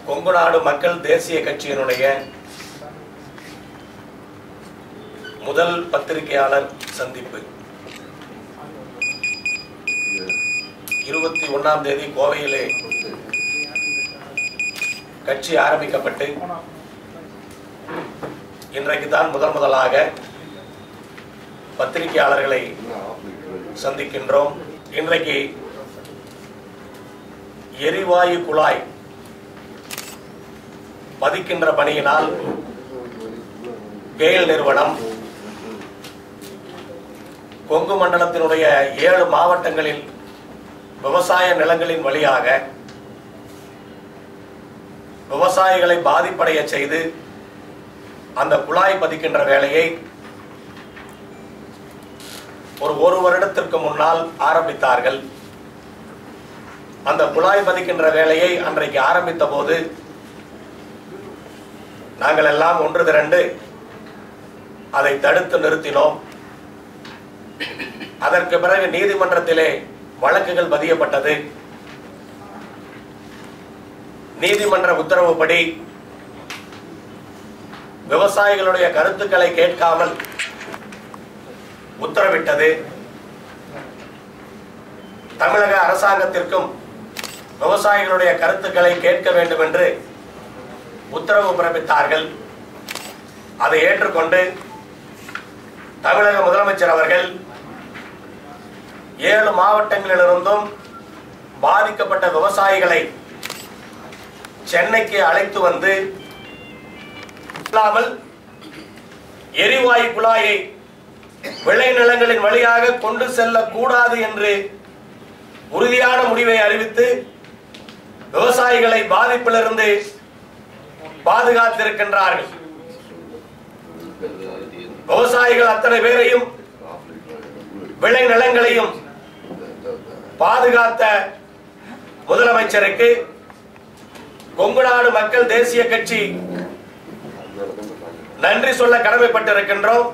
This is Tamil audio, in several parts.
கொங்கு நாடு மக்கள் தேசிய கட்சியினுடைய முதல் பத்திரிகையாளர் சந்திப்பு 21ஆம் தேதி கோவையிலே கட்சி ஆரம்பிக்கப்பட்டு இன்றைக்கு தான் முதலாக பத்திரிகையாளர்களை சந்திக்கின்றோம். இன்றைக்கு எரிவாயு குழாய் பதிக்கின்ற பணியினால் கேஎல் நிறுவனம் கொங்கு மண்டலத்தினுடைய 7 மாவட்டங்களில் விவசாய நிலங்களின் வழியாக விவசாயிகளை பாதிப்படைய செய்து அந்த குழாய் பதிக்கின்ற வேலையை ஒரு வருடத்திற்கு முன்னால் ஆரம்பித்தார்கள். அந்த குழாய் பதிக்கின்ற வேலையை அன்றைக்கு ஆரம்பித்த போது நாங்கள் எல்லாம் ஒன்று திரண்டு அதை தடுத்து நிறுத்தினோம். அதற்கு பிறகு நீதிமன்றத்திலே வழக்குகள் பதியப்பட்டது. நீதிமன்ற உத்தரவுப்படி விவசாயிகளுடைய கருத்துக்களை கேட்காமல் உத்தரவிட்டது. தமிழக அரசாங்கத்திற்கும் விவசாயிகளுடைய கருத்துக்களை கேட்க வேண்டும் என்று உத்தரவு பிறப்பித்தார்கள். அதை ஏற்றுக்கொண்டு தமிழக முதலமைச்சர் அவர்கள் 7 மாவட்டங்களிலிருந்தும் பாதிக்கப்பட்ட விவசாயிகளை சென்னைக்கு அழைத்து வந்து எரிவாயு குழாயை விளைநிலங்களின் வழியாக கொண்டு செல்லக்கூடாது என்று உறுதியான முடிவை அறிவித்து விவசாயிகளை பாதிப்பிலிருந்து பாதுகாத்திருக்கின்றார்கள். விவசாயிகள் அத்தனை பேரையும் விளைநிலங்களையும் பாதுகாத்த முதலமைச்சருக்கு கொங்கு நாடு மக்கள் தேசிய கட்சி நன்றி சொல்ல கடமைப்பட்டிருக்கின்றோம்.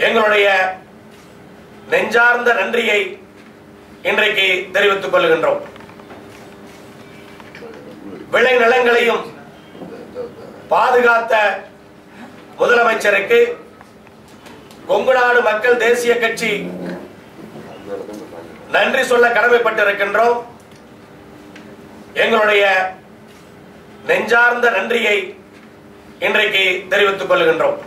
எங்களுடைய நெஞ்சார்ந்த நன்றியை இன்றைக்கு தெரிவித்துக் கொள்கின்றோம். விளைநிலங்களையும் பாதுகாத்த முதலமைச்சருக்கு கொங்கு நாடு மக்கள் தேசிய கட்சி நன்றி சொல்ல கடமைப்பட்டிருக்கின்றோம். எங்களுடைய நெஞ்சார்ந்த நன்றியை இன்றைக்கு தெரிவித்துக் கொள்கின்றோம்.